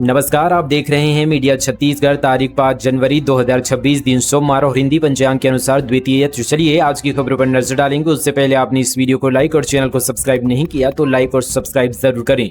नमस्कार, आप देख रहे हैं मीडिया छत्तीसगढ़। तारीख 5 जनवरी 2026, दिन सोमवार और हिंदी पंचांग के अनुसार द्वितीय। तो चलिए आज की खबरों पर नजर डालेंगे। उससे पहले आपने इस वीडियो को लाइक और चैनल को सब्सक्राइब नहीं किया तो लाइक और सब्सक्राइब जरूर करें।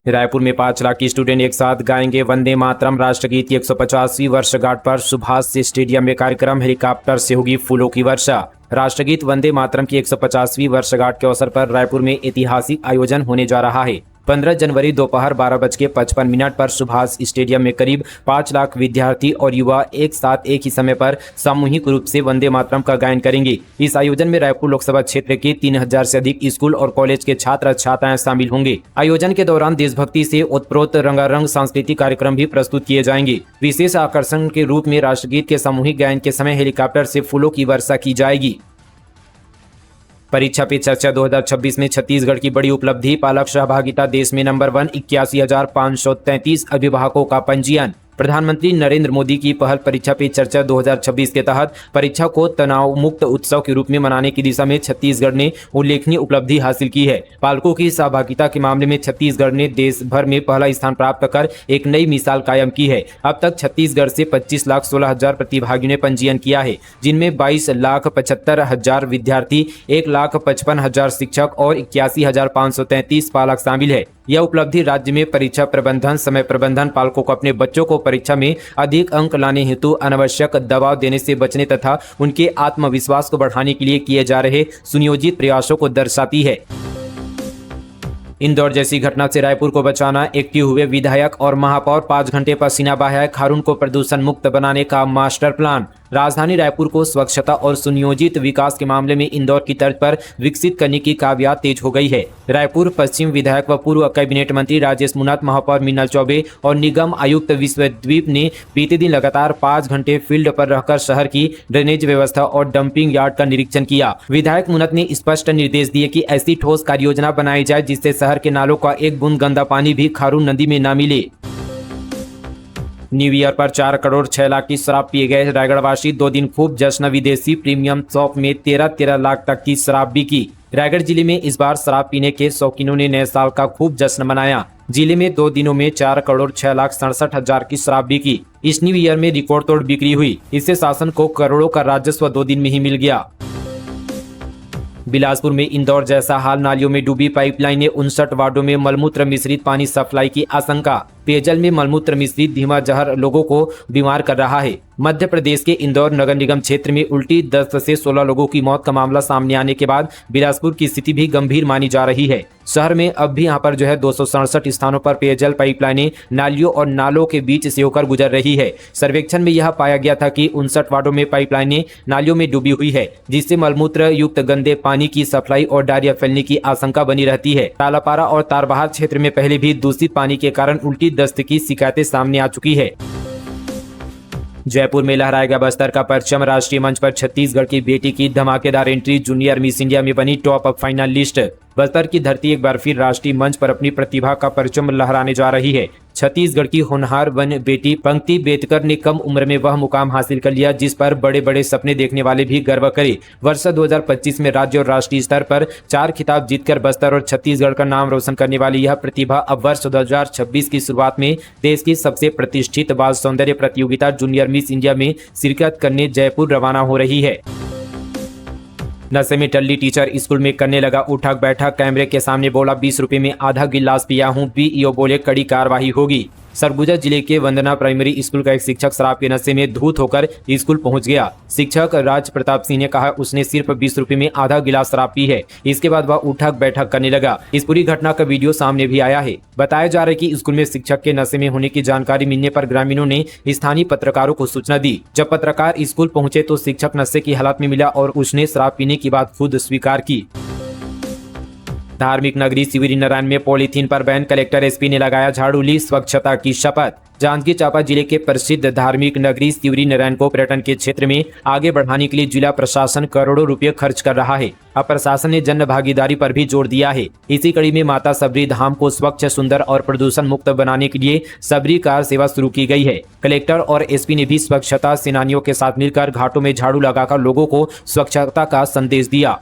रायपुर में 5 लाख की स्टूडेंट एक साथ गाएंगे वंदे मातरम। राष्ट्रगीत की 150वीं वर्षगांठ पर सुभाष से स्टेडियम में कार्यक्रम। हेलीकॉप्टर से होगी फूलों की वर्षा। राष्ट्रगीत वंदे मातरम की 150वीं वर्षगांठ के अवसर पर रायपुर में ऐतिहासिक आयोजन होने जा रहा है। 15 जनवरी दोपहर 12:55 पर सुभाष स्टेडियम में करीब 5 लाख विद्यार्थी और युवा एक साथ एक ही समय पर सामूहिक रूप से वंदे मातरम का गायन करेंगे। इस आयोजन में रायपुर लोकसभा क्षेत्र के 3000 से अधिक स्कूल और कॉलेज के छात्र छात्राएं शामिल होंगे। आयोजन के दौरान देशभक्ति से ओतप्रोत रंगारंग सांस्कृतिक कार्यक्रम भी प्रस्तुत किए जाएंगे। विशेष आकर्षण के रूप में राष्ट्रगीत के सामूहिक गायन के समय हेलीकॉप्टर से फूलों की वर्षा की जाएगी। परीक्षा पे चर्चा 2026 में छत्तीसगढ़ की बड़ी उपलब्धि। पालक सहभागिता देश में नंबर 1, 81,533 अभिभावकों का पंजीयन। प्रधानमंत्री नरेंद्र मोदी की पहल परीक्षा पे चर्चा 2026 के तहत परीक्षा को तनाव मुक्त उत्सव के रूप में मनाने की दिशा में छत्तीसगढ़ ने उल्लेखनीय उपलब्धि हासिल की है। पालकों की सहभागिता के मामले में छत्तीसगढ़ ने देश भर में पहला स्थान प्राप्त कर एक नई मिसाल कायम की है। अब तक छत्तीसगढ़ से 25,16,000 प्रतिभागियों ने पंजीयन किया है, जिनमें 22,75,000 विद्यार्थी, 1,55,000 शिक्षक और 81,533 पालक शामिल है। यह उपलब्धि राज्य में परीक्षा प्रबंधन, समय प्रबंधन, पालकों को अपने बच्चों को परीक्षा में अधिक अंक लाने हेतु अनावश्यक दबाव देने से बचने तथा उनके आत्मविश्वास को बढ़ाने के लिए किए जा रहे सुनियोजित प्रयासों को दर्शाती है। इंदौर जैसी घटना से रायपुर को बचाना। एक्टिव हुए विधायक और महापौर। 5 घंटे पसीना बहाया। खारून को प्रदूषण मुक्त बनाने का मास्टर प्लान। राजधानी रायपुर को स्वच्छता और सुनियोजित विकास के मामले में इंदौर की तर्ज पर विकसित करने की काबिलियत तेज हो गई है। रायपुर पश्चिम विधायक व पूर्व कैबिनेट मंत्री राजेश मुनात, महापौर मीनल चौबे और निगम आयुक्त विश्वद्वीप ने बीते दिन लगातार 5 घंटे फील्ड पर रहकर शहर की ड्रेनेज व्यवस्था और डंपिंग यार्ड का निरीक्षण किया। विधायक मुनात ने स्पष्ट निर्देश दिए कि ऐसी ठोस कार्य योजना बनाई जाए जिससे शहर के नालों का एक बूंद गंदा पानी भी खारून नदी में न मिले। न्यू ईयर पर 4 करोड़ 6 लाख की शराब पिए गए रायगढ़वासी। 2 दिन खूब जश्न। विदेशी प्रीमियम शॉप में 13 लाख तक की शराब बिकी। रायगढ़ जिले में इस बार शराब पीने के शौकीनों ने नए साल का खूब जश्न मनाया। जिले में 2 दिनों में 4 करोड़ 6 लाख 67 हजार की शराब बिकी। इस न्यू ईयर में रिकॉर्ड तोड़ बिक्री हुई। इससे शासन को करोड़ों का राजस्व 2 दिन में ही मिल गया। बिलासपुर में इंदौर जैसा हाल। नालियों में डूबी पाइपलाइन ने 59 वार्डों में मलमूत्र मिश्रित पानी सप्लाई की आशंका। पेयजल में मलमूत्र मिश्रित धीमा जहर लोगों को बीमार कर रहा है। मध्य प्रदेश के इंदौर नगर निगम क्षेत्र में उल्टी दस्त से 16 लोगों की मौत का मामला सामने आने के बाद बिलासपुर की स्थिति भी गंभीर मानी जा रही है। शहर में अब भी यहाँ पर 267 स्थानों पर पेयजल पाइपलाइनें नालियों और नालों के बीच से होकर गुजर रही है। सर्वेक्षण में यह पाया गया था कि 59 वार्डों में पाइपलाइनें नालियों में डूबी हुई है, जिससे मलमूत्र युक्त गंदे पानी की सप्लाई और डायरिया फैलने की आशंका बनी रहती है। तालापारा और तारबहार क्षेत्र में पहले भी दूषित पानी के कारण उल्टी दस्त की शिकायतें सामने आ चुकी है। जयपुर में लहराएगा बस्तर का परचम। राष्ट्रीय मंच पर छत्तीसगढ़ की बेटी की धमाकेदार एंट्री। जूनियर मिस इंडिया में बनी टॉप फाइनलिस्ट। बस्तर की धरती एक बार फिर राष्ट्रीय मंच पर अपनी प्रतिभा का परचम लहराने जा रही है। छत्तीसगढ़ की होनहार वन बेटी पंक्ति बेतकर ने कम उम्र में वह मुकाम हासिल कर लिया जिस पर बड़े बड़े सपने देखने वाले भी गर्व करे। वर्ष 2025 में राज्य और राष्ट्रीय स्तर पर 4 खिताब जीतकर बस्तर और छत्तीसगढ़ का नाम रोशन करने वाली यह प्रतिभा अब वर्ष 2026 की शुरुआत में देश की सबसे प्रतिष्ठित बाल सौंदर्य प्रतियोगिता जूनियर मिस इंडिया में शिरकत करने जयपुर रवाना हो रही है। नशे में टल्ली टीचर स्कूल में करने लगा उठक बैठक। कैमरे के सामने बोला 20 रुपए में आधा गिलास पिया हूं। बीईओ बोले कड़ी कार्रवाई होगी। सरगुजा जिले के वंदना प्राइमरी स्कूल का एक शिक्षक शराब के नशे में धूत होकर स्कूल पहुंच गया। शिक्षक राज प्रताप सिंह ने कहा उसने सिर्फ 20 रुपए में आधा गिलास शराब पी है। इसके बाद वह उठक बैठक करने लगा। इस पूरी घटना का वीडियो सामने भी आया है। बताया जा रहा है कि स्कूल में शिक्षक के नशे में होने की जानकारी मिलने पर ग्रामीणों ने स्थानीय पत्रकारों को सूचना दी। जब पत्रकार स्कूल पहुंचे तो शिक्षक नशे की हालत में मिला और उसने शराब पीने की बात खुद स्वीकार की। धार्मिक नगरी शिवरीनारायण में पॉलीथीन पर बैन। कलेक्टर एसपी ने लगाया झाड़ू, ली स्वच्छता की शपथ। जांजगीर चांपा जिले के प्रसिद्ध धार्मिक नगरी शिवरीनारायण को पर्यटन के क्षेत्र में आगे बढ़ाने के लिए जिला प्रशासन करोड़ों रुपए खर्च कर रहा है। अब प्रशासन ने जन भागीदारी पर भी जोर दिया है। इसी कड़ी में माता सबरी धाम को स्वच्छ, सुंदर और प्रदूषण मुक्त बनाने के लिए सबरी कार सेवा शुरू की गई है। कलेक्टर और एसपी ने भी स्वच्छता सेनानियों के साथ मिलकर घाटों में झाड़ू लगाकर लोगों को स्वच्छता का संदेश दिया।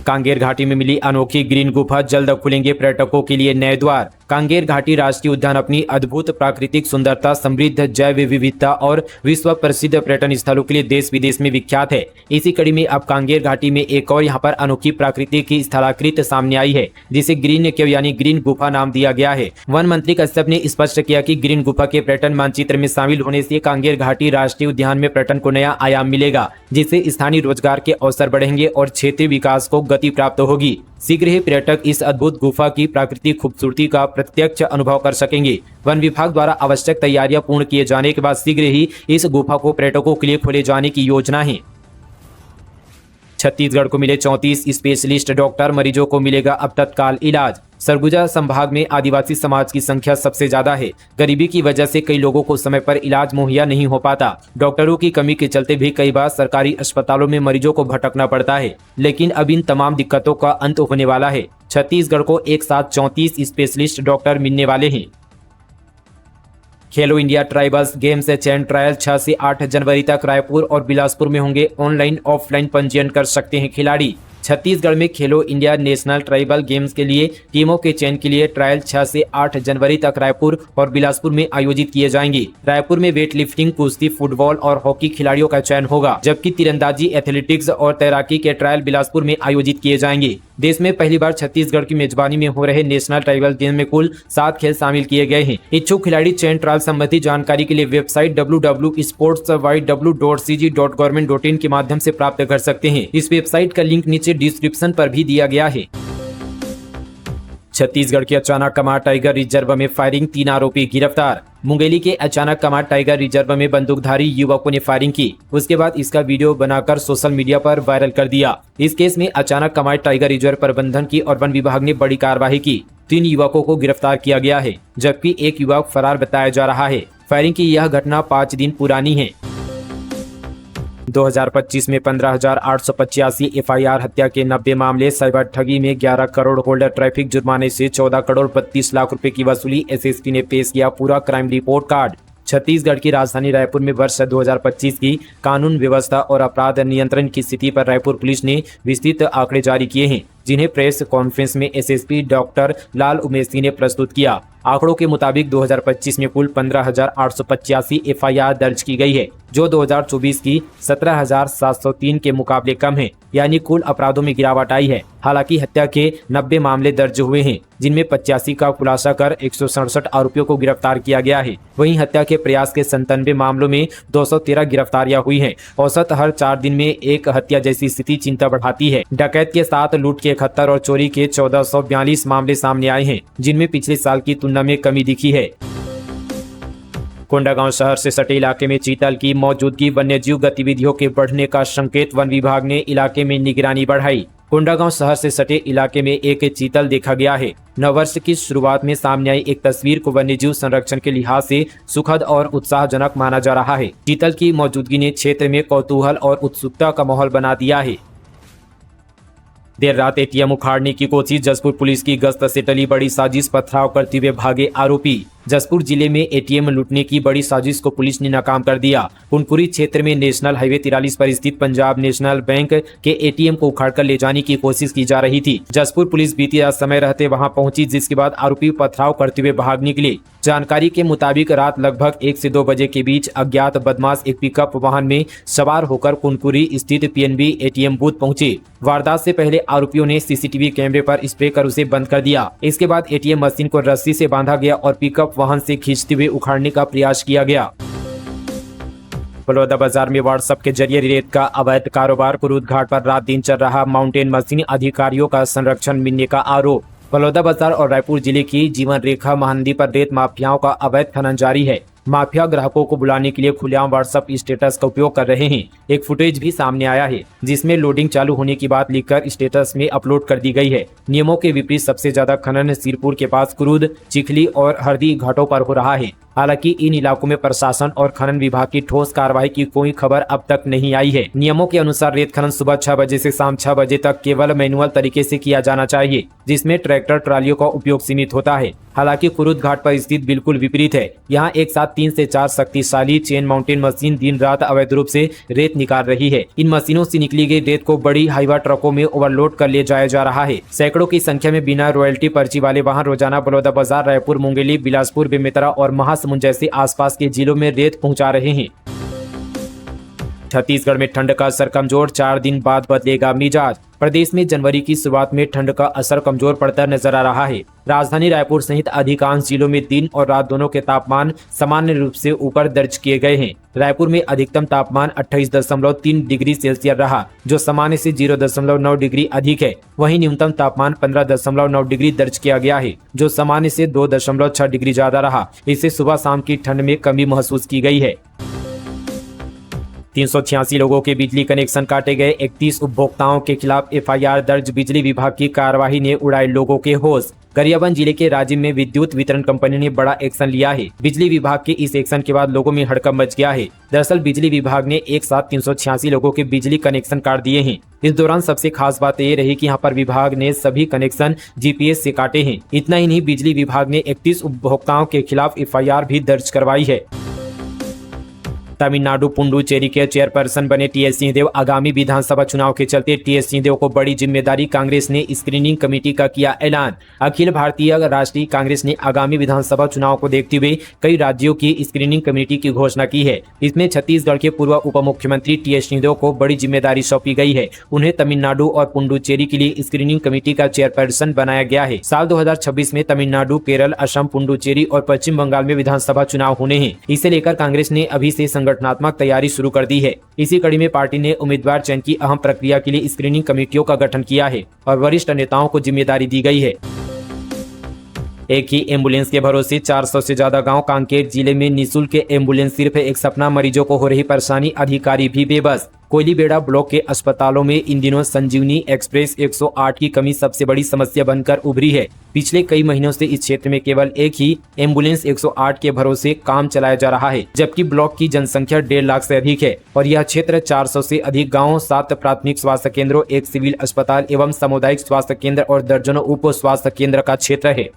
कांगेर घाटी में मिली अनोखी ग्रीन गुफा। जल्द खुलेंगे पर्यटकों के लिए नए द्वार। कांगेर घाटी राष्ट्रीय उद्यान अपनी अद्भुत प्राकृतिक सुंदरता, समृद्ध जैव विविधता और विश्व प्रसिद्ध पर्यटन स्थलों के लिए देश विदेश में विख्यात है। इसी कड़ी में अब कांगेर घाटी में एक और यहाँ पर अनोखी प्राकृतिक की स्थलाकृति सामने आई है, जिसे ग्रीन केव यानी ग्रीन गुफा नाम दिया गया है। वन मंत्री कश्यप ने स्पष्ट किया कि ग्रीन गुफा के पर्यटन मानचित्र में शामिल होने से कांगेर घाटी राष्ट्रीय उद्यान में पर्यटन को नया आयाम मिलेगा, जिससे स्थानीय रोजगार के अवसर बढ़ेंगे और क्षेत्रीय विकास को गति प्राप्त होगी। शीघ्र ही पर्यटक इस अद्भुत गुफा की प्राकृतिक खूबसूरती का प्रत्यक्ष अनुभव कर सकेंगे। वन विभाग द्वारा आवश्यक तैयारियां पूर्ण किए जाने के बाद शीघ्र ही इस गुफा को पर्यटकों के लिए खोले जाने की योजना है। छत्तीसगढ़ को मिले 34 स्पेशलिस्ट डॉक्टर, मरीजों को मिलेगा अब तत्काल इलाज। सरगुजा संभाग में आदिवासी समाज की संख्या सबसे ज्यादा है। गरीबी की वजह से कई लोगों को समय पर इलाज मुहैया नहीं हो पाता। डॉक्टरों की कमी के चलते भी कई बार सरकारी अस्पतालों में मरीजों को भटकना पड़ता है, लेकिन अब इन तमाम दिक्कतों का अंत होने वाला है। छत्तीसगढ़ को एक साथ 34 स्पेशलिस्ट डॉक्टर मिलने वाले हैं। खेलो इंडिया ट्राइबल्स गेम्स चयन ट्रायल 6 से 8 जनवरी तक रायपुर और बिलासपुर में होंगे। ऑनलाइन ऑफलाइन पंजीयन कर सकते हैं खिलाड़ी। छत्तीसगढ़ में खेलो इंडिया नेशनल ट्राइबल गेम्स के लिए टीमों के चयन के लिए ट्रायल 6 से 8 जनवरी तक रायपुर और बिलासपुर में आयोजित किए जाएंगे। रायपुर में वेट लिफ्टिंग, कुश्ती, फुटबॉल और हॉकी खिलाड़ियों का चयन होगा, जबकि तीरंदाजी, एथलेटिक्स और तैराकी के ट्रायल बिलासपुर में आयोजित किए जाएंगे। देश में पहली बार छत्तीसगढ़ की मेजबानी में हो रहे नेशनल ट्राइबल गेम में कुल 7 खेल शामिल किए गए हैं। इच्छुक खिलाड़ी चयन ट्रायल संबंधी जानकारी के लिए वेबसाइट www.sportsy.cg.government.in के माध्यम से प्राप्त कर सकते हैं। इस वेबसाइट का लिंक नीचे डिस्क्रिप्शन पर भी दिया गया है। छत्तीसगढ़ के अचानक कमार टाइगर रिजर्व में फायरिंग, 3 आरोपी गिरफ्तार। मुंगेली के अचानक कमार टाइगर रिजर्व में बंदूकधारी युवकों ने फायरिंग की। उसके बाद इसका वीडियो बनाकर सोशल मीडिया पर वायरल कर दिया। इस केस में अचानक कमार टाइगर रिजर्व प्रबंधन की और वन विभाग ने बड़ी कार्रवाई की। 3 युवकों को गिरफ्तार किया गया है, जबकि एक युवक फरार बताया जा रहा है। फायरिंग की यह घटना 5 दिन पुरानी है। 2025 में 15,885 एफआईआर, हत्या के 90 मामले, साइबर ठगी में 11 करोड़ होल्डर, ट्रैफिक जुर्माने से 14 करोड़ 32 लाख रुपए की वसूली। एसएसपी ने पेश किया पूरा क्राइम रिपोर्ट कार्ड। छत्तीसगढ़ की राजधानी रायपुर में वर्ष 2025 की कानून व्यवस्था और अपराध नियंत्रण की स्थिति पर रायपुर पुलिस ने विस्तृत आंकड़े जारी किए हैं, जिन्हें प्रेस कॉन्फ्रेंस में एसएसपी डॉक्टर लाल उमेशी ने प्रस्तुत किया। आंकड़ों के मुताबिक 2025 में कुल 15,885 एफआईआर दर्ज की गई है, जो 2024 की 17,703 के मुकाबले कम है, यानी कुल अपराधों में गिरावट आई है। हालांकि हत्या के 90 मामले दर्ज हुए हैं, जिनमें 85 का खुलासा कर 167 आरोपियों को गिरफ्तार किया गया है। वहीं हत्या के प्रयास के 97 मामलों में 213 गिरफ्तारियां हुई हैं। औसत हर 4 दिन में एक हत्या जैसी स्थिति चिंता बढ़ाती है। डकैत के साथ लूट के 71 और चोरी के 1442 मामले सामने आए हैं, जिनमें पिछले साल की तुलना में कमी दिखी है। कोंडागांव शहर से सटे इलाके में चीतल की मौजूदगी, वन्यजीव गतिविधियों के बढ़ने का संकेत। वन विभाग ने इलाके में निगरानी बढ़ाई। कोंडागांव शहर से सटे इलाके में एक चीतल देखा गया है। नववर्ष की शुरुआत में सामने आई एक तस्वीर को वन्यजीव संरक्षण के लिहाज से सुखद और उत्साहजनक माना जा रहा है। चीतल की मौजूदगी ने क्षेत्र में कौतूहल और उत्सुकता का माहौल बना दिया है। देर रात एटीएम उखाड़ने की कोशिश, जसपुर पुलिस की गश्त से टली बड़ी साजिश, पथराव करते हुए भागे आरोपी। जसपुर जिले में एटीएम लूटने की बड़ी साजिश को पुलिस ने नाकाम कर दिया। कुनकुरी क्षेत्र में नेशनल हाईवे 43 पर स्थित पंजाब नेशनल बैंक के एटीएम को उखाड़कर ले जाने की कोशिश की जा रही थी। जसपुर पुलिस बीती रात समय रहते वहां पहुंची, जिसके बाद आरोपी पथराव करते हुए भाग निकले। जानकारी के मुताबिक रात लगभग 1 से 2 बजे के बीच अज्ञात बदमाश एक पिकअप वाहन में सवार होकर कुनकुरी स्थित पीएनबी एटीएम बूथ पहुंचे। वारदात से पहले आरोपियों ने सीसीटीवी कैमरे पर स्प्रे कर उसे बंद कर दिया। इसके बाद एटीएम मशीन को रस्सी से बांधा गया और पिकअप वाहन से खींचते हुए उखाड़ने का प्रयास किया गया। बलौदाबाजार में व्हाट्सएप के जरिए रेत का अवैध कारोबार, कुरूद घाट पर रात दिन चल रहा माउंटेन मशीन, अधिकारियों का संरक्षण मिलने का आरोप। बलौदाबाजार और रायपुर जिले की जीवन रेखा महानदी पर रेत माफियाओं का अवैध खनन जारी है। माफिया ग्राहकों को बुलाने के लिए खुलेआम व्हाट्सएप स्टेटस का उपयोग कर रहे हैं। एक फुटेज भी सामने आया है, जिसमें लोडिंग चालू होने की बात लिखकर स्टेटस में अपलोड कर दी गई है। नियमों के विपरीत सबसे ज्यादा खनन सिरपुर के पास कुरूद, चिखली और हरदी घाटों पर हो रहा है। हालांकि इन इलाकों में प्रशासन और खनन विभाग की ठोस कार्रवाई की कोई खबर अब तक नहीं आई है। नियमों के अनुसार रेत खनन सुबह 6 बजे से शाम 6 बजे तक केवल मैनुअल तरीके से किया जाना चाहिए, जिसमें ट्रैक्टर ट्रालियों का उपयोग सीमित होता है। हालांकि कुरुद घाट पर स्थित बिल्कुल विपरीत है। यहाँ एक साथ 3 से 4 शक्तिशाली चेन माउंटेन मशीन दिन रात अवैध रूप से रेत निकाल रही है। इन मशीनों से निकली गई रेत को बड़ी हाईवा ट्रकों में ओवरलोड कर ले जाया जा रहा है। सैकड़ों की संख्या में बिना रॉयल्टी पर्ची वाले वाहन रोजाना बलौदाबाजार, रायपुर, मुंगेली, बिलासपुर, बेमेतरा और महासमुंद जैसे आसपास के जिलों में रेत पहुंचा रहे हैं। छत्तीसगढ़ में ठंड का असर कमजोर, 4 दिन बाद बदलेगा मिजाज। प्रदेश में जनवरी की शुरुआत में ठंड का असर कमजोर पड़ता नजर आ रहा है। राजधानी रायपुर सहित अधिकांश जिलों में दिन और रात दोनों के तापमान सामान्य रूप से ऊपर दर्ज किए गए हैं। रायपुर में अधिकतम तापमान 28.3 डिग्री सेल्सियस रहा, जो सामान्य से 0.9 डिग्री अधिक है। वहीं न्यूनतम तापमान 15.9 डिग्री दर्ज किया गया है, जो सामान्य से 2.6 डिग्री ज्यादा रहा। इससे सुबह शाम की ठंड में कमी महसूस की गई है। 386 लोगों के बिजली कनेक्शन काटे गए, 31 उपभोक्ताओं के खिलाफ एफआईआर दर्ज। बिजली विभाग की कार्रवाई ने उड़ाए लोगों के होश। गरियाबंद जिले के राजिम में विद्युत वितरण कंपनी ने बड़ा एक्शन लिया है। बिजली विभाग के इस एक्शन के बाद लोगों में हड़कंप मच गया है। दरअसल बिजली विभाग ने एक साथ 386 लोगों के बिजली कनेक्शन काट दिए हैं। इस दौरान सबसे खास बात ये रही कि यहाँ पर विभाग ने सभी कनेक्शन जीपीएस से काटे हैं। इतना ही नहीं, बिजली विभाग ने 31 उपभोक्ताओं के खिलाफ एफआईआर भी दर्ज करवाई है। तमिलनाडु पुडुचेरी के चेयरपर्सन बने टीएस सिंहदेव। आगामी विधानसभा चुनाव के चलते टीएस सिंहदेव को बड़ी जिम्मेदारी, कांग्रेस ने स्क्रीनिंग कमेटी का किया ऐलान। अखिल भारतीय राष्ट्रीय कांग्रेस ने आगामी विधानसभा चुनाव को देखते हुए कई राज्यों की स्क्रीनिंग कमेटी की घोषणा की है। इसमें छत्तीसगढ़ के पूर्व उप मुख्यमंत्री टीएस सिंहदेव को बड़ी जिम्मेदारी सौंपी गई है। उन्हें तमिलनाडु और पुडुचेरी के लिए स्क्रीनिंग कमेटी का चेयरपर्सन बनाया गया है। साल 2026 में तमिलनाडु, केरल, असम, पुडुचेरी और पश्चिम बंगाल में विधानसभा चुनाव होने हैं। इसे लेकर कांग्रेस ने अभी से संगठनात्मक तैयारी शुरू कर दी है। इसी कड़ी में पार्टी ने उम्मीदवार चयन की अहम प्रक्रिया के लिए स्क्रीनिंग कमेटियों का गठन किया है और वरिष्ठ नेताओं को जिम्मेदारी दी गई है। एक ही एम्बुलेंस के भरोसे 400 से ज्यादा गांव। कांकेर जिले में निःशुल्क एम्बुलेंस सिर्फ एक सपना, मरीजों को हो रही परेशानी, अधिकारी भी बेबस। कोयलीबेड़ा ब्लॉक के अस्पतालों में इन दिनों संजीवनी एक्सप्रेस 108 की कमी सबसे बड़ी समस्या बनकर उभरी है। पिछले कई महीनों से इस क्षेत्र में केवल एक ही एम्बुलेंस 108 के भरोसे काम चलाया जा रहा है, जबकि ब्लॉक की जनसंख्या 1.5 लाख से अधिक है और यह क्षेत्र 400 से अधिक गाँव, 7 प्राथमिक स्वास्थ्य केंद्रों, 1 सिविल अस्पताल एवं सामुदायिक स्वास्थ्य केंद्र और दर्जनों उप स्वास्थ्य केंद्र का क्षेत्र है।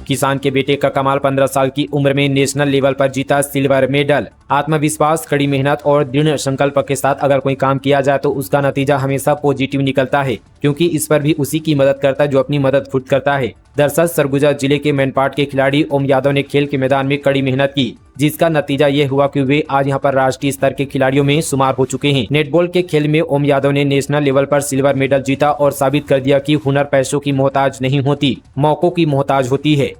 किसान के बेटे का कमाल, 15 साल की उम्र में नेशनल लेवल पर जीता सिल्वर मेडल। आत्मविश्वास, कड़ी मेहनत और दृढ़ संकल्प के साथ अगर कोई काम किया जाए तो उसका नतीजा हमेशा पॉजिटिव निकलता है, क्योंकि इस पर भी उसी की मदद करता है जो अपनी मदद खुद करता है। दरअसल सरगुजा जिले के मैनपाट के खिलाड़ी ओम यादव ने खेल के मैदान में कड़ी मेहनत की, जिसका नतीजा ये हुआ कि वे आज यहाँ पर राष्ट्रीय स्तर के खिलाड़ियों में शुमार हो चुके हैं। नेटबॉल के खेल में ओम यादव ने नेशनल लेवल पर सिल्वर मेडल जीता और साबित कर दिया कि हुनर पैसों की मोहताज नहीं होती, मौकों की मोहताज होती है।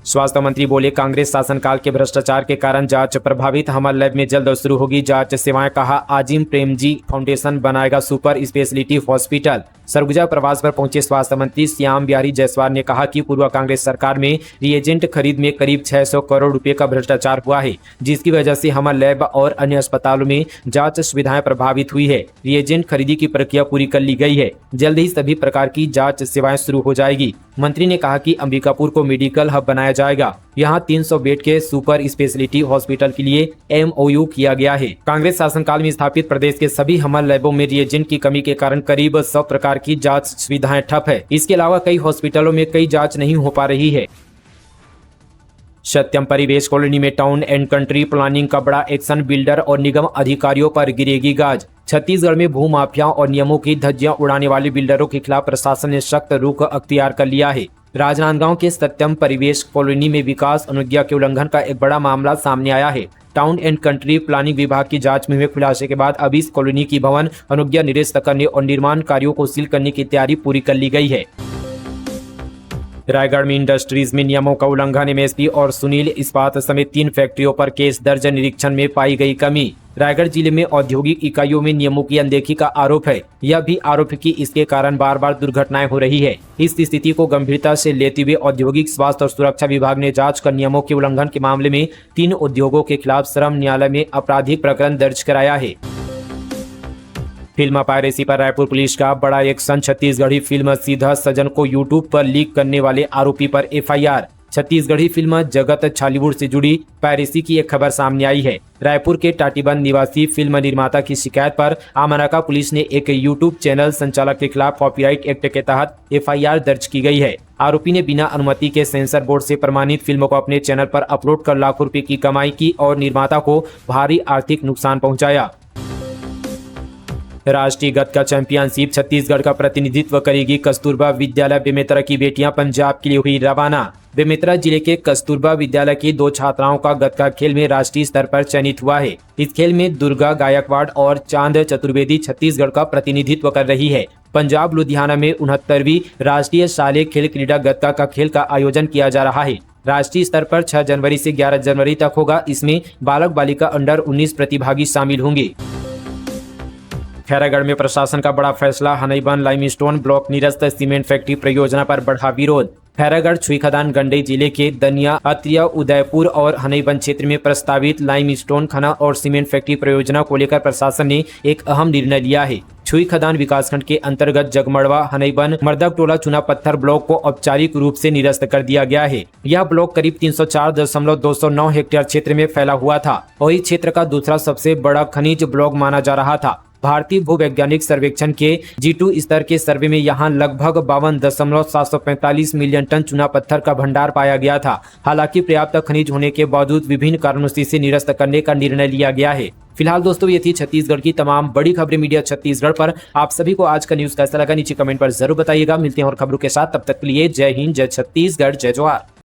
स्वास्थ्य मंत्री बोले, कांग्रेस शासनकाल के भ्रष्टाचार के कारण जांच प्रभावित, हमर लैब में जल्द शुरू होगी जांच सेवाएं। कहा, आजिम प्रेमजी फाउंडेशन बनाएगा सुपर स्पेशलिटी हॉस्पिटल। सरगुजा प्रवास पर पहुंचे स्वास्थ्य मंत्री श्याम बिहारी जायसवाल ने कहा कि पूर्व कांग्रेस सरकार में रिएजेंट खरीद में करीब 600 करोड़ रुपए का भ्रष्टाचार हुआ है, जिसकी वजह से हमर लैब और अन्य अस्पतालों में जांच सुविधाएं प्रभावित हुई है। रिएजेंट खरीदी की प्रक्रिया पूरी कर ली गई है, जल्द ही सभी प्रकार की जांच सेवाएं शुरू हो जाएगी। मंत्री ने कहा कि अंबिकापुर को मेडिकल हब बनाया जाएगा। यहाँ 300 बेड के सुपर स्पेशलिटी हॉस्पिटल के लिए MOU किया गया है। कांग्रेस शासनकाल में स्थापित प्रदेश के सभी हमर लैबों में रिएजेंट की कमी के कारण करीब 100 प्रकार की जांच सुविधाएं ठप है। इसके अलावा कई हॉस्पिटलों में कई जांच नहीं हो पा रही है। सत्यम परिवेश कॉलोनी में टाउन एंड कंट्री प्लानिंग का बड़ा एक्शन, बिल्डर और निगम अधिकारियों पर गिरेगी गाज। छत्तीसगढ़ में भू माफियाओं और नियमों की धज्जियां उड़ाने वाले बिल्डरों के खिलाफ प्रशासन ने सख्त रुख अख्तियार कर लिया है। राजनांदगांव के सत्यम परिवेश कॉलोनी में विकास अनुज्ञा के उल्लंघन का एक बड़ा मामला सामने आया है। टाउन एंड कंट्री प्लानिंग विभाग की जांच में हुए खुलासे के बाद अब इस कॉलोनी की भवन अनुज्ञा निरस्त करने और निर्माण कार्यों को सील करने की तैयारी पूरी कर ली गई है। रायगढ़ में इंडस्ट्रीज में नियमों का उल्लंघन, MSP और सुनील इस्पात समेत 3 फैक्ट्रियों पर केस दर्ज, निरीक्षण में पाई गई कमी। रायगढ़ जिले में औद्योगिक इकाइयों में नियमों की अनदेखी का आरोप है। यह भी आरोप है कि इसके कारण बार बार दुर्घटनाएं हो रही है। इस स्थिति को गंभीरता से लेते हुए औद्योगिक स्वास्थ्य और सुरक्षा विभाग ने जांच कर नियमों के उल्लंघन के मामले में 3 उद्योगों के खिलाफ श्रम न्यायालय में आपराधिक प्रकरण दर्ज कराया है। फिल्म पायरेसी पर रायपुर पुलिस का बड़ा एक्शन, छत्तीसगढ़ी फिल्म सीधा सजन को यूट्यूब पर लीक करने वाले आरोपी पर FIR। छत्तीसगढ़ी फिल्म जगत छालीवुड से जुड़ी पायरेसी की एक खबर सामने आई है। रायपुर के टाटीबंध निवासी फिल्म निर्माता की शिकायत पर आमनाका पुलिस ने एक यूट्यूब चैनल संचालक के खिलाफ कॉपीराइट एक्ट के तहत एफआईआर दर्ज की गई है। आरोपी ने बिना अनुमति के सेंसर बोर्ड से प्रमाणित फिल्मों को अपने चैनल पर अपलोड कर लाखों रुपए की कमाई की और निर्माता को भारी आर्थिक नुकसान पहुंचाया। राष्ट्रीय गतका चैंपियनशिप छत्तीसगढ़ का प्रतिनिधित्व करेगी कस्तूरबा विद्यालय बेमेतरा की बेटियां पंजाब के लिए हुई रवाना। बेमेतरा जिले के कस्तूरबा विद्यालय की 2 छात्राओं का गतका खेल में राष्ट्रीय स्तर पर चयनित हुआ है। इस खेल में दुर्गा गायकवाड़ और चांद चतुर्वेदी छत्तीसगढ़ का प्रतिनिधित्व कर रही है। पंजाब लुधियाना में 69वीं राष्ट्रीय शालेय खेल क्रीडा गतका का खेल का आयोजन किया जा रहा है। राष्ट्रीय स्तर पर 6 जनवरी से 11 जनवरी तक होगा। इसमें बालक बालिका अंडर 19 प्रतिभागी शामिल होंगे। खैरागढ़ में प्रशासन का बड़ा फैसला, हनईबन लाइमस्टोन ब्लॉक निरस्त सीमेंट फैक्ट्री परियोजना पर बढ़ा विरोध। खैरागढ़ छुईखदान गंडई जिले के दनिया, अत्रिया, उदयपुर और हनईबन क्षेत्र में प्रस्तावित लाइमस्टोन खनन और सीमेंट फैक्ट्री परियोजना को लेकर प्रशासन ने एक अहम निर्णय लिया है। छुईखदान विकासखंड के अंतर्गत जगमड़वा, हनईबन, मर्दकटोला, चुना पत्थर ब्लॉक को औपचारिक रूप से निरस्त कर दिया गया है। यह ब्लॉक करीब 304.209 हेक्टेयर क्षेत्र में फैला हुआ था और इस क्षेत्र का दूसरा सबसे बड़ा खनिज ब्लॉक माना जा रहा था। भारतीय भूवैज्ञानिक सर्वेक्षण के G2 स्तर के सर्वे में यहां लगभग 52.745 मिलियन टन चूना पत्थर का भंडार पाया गया था। हालांकि पर्याप्त खनिज होने के बावजूद विभिन्न कारणों से इसे निरस्त करने का निर्णय लिया गया है। फिलहाल दोस्तों, ये थी छत्तीसगढ़ की तमाम बड़ी खबरें मीडिया छत्तीसगढ़ पर। आप सभी को आज का न्यूज कैसा लगा नीचे कमेंट पर जरूर बताइएगा। मिलते हैं और खबरों के साथ, तब तक के लिए जय हिंद, जय छत्तीसगढ़, जय जवाहर।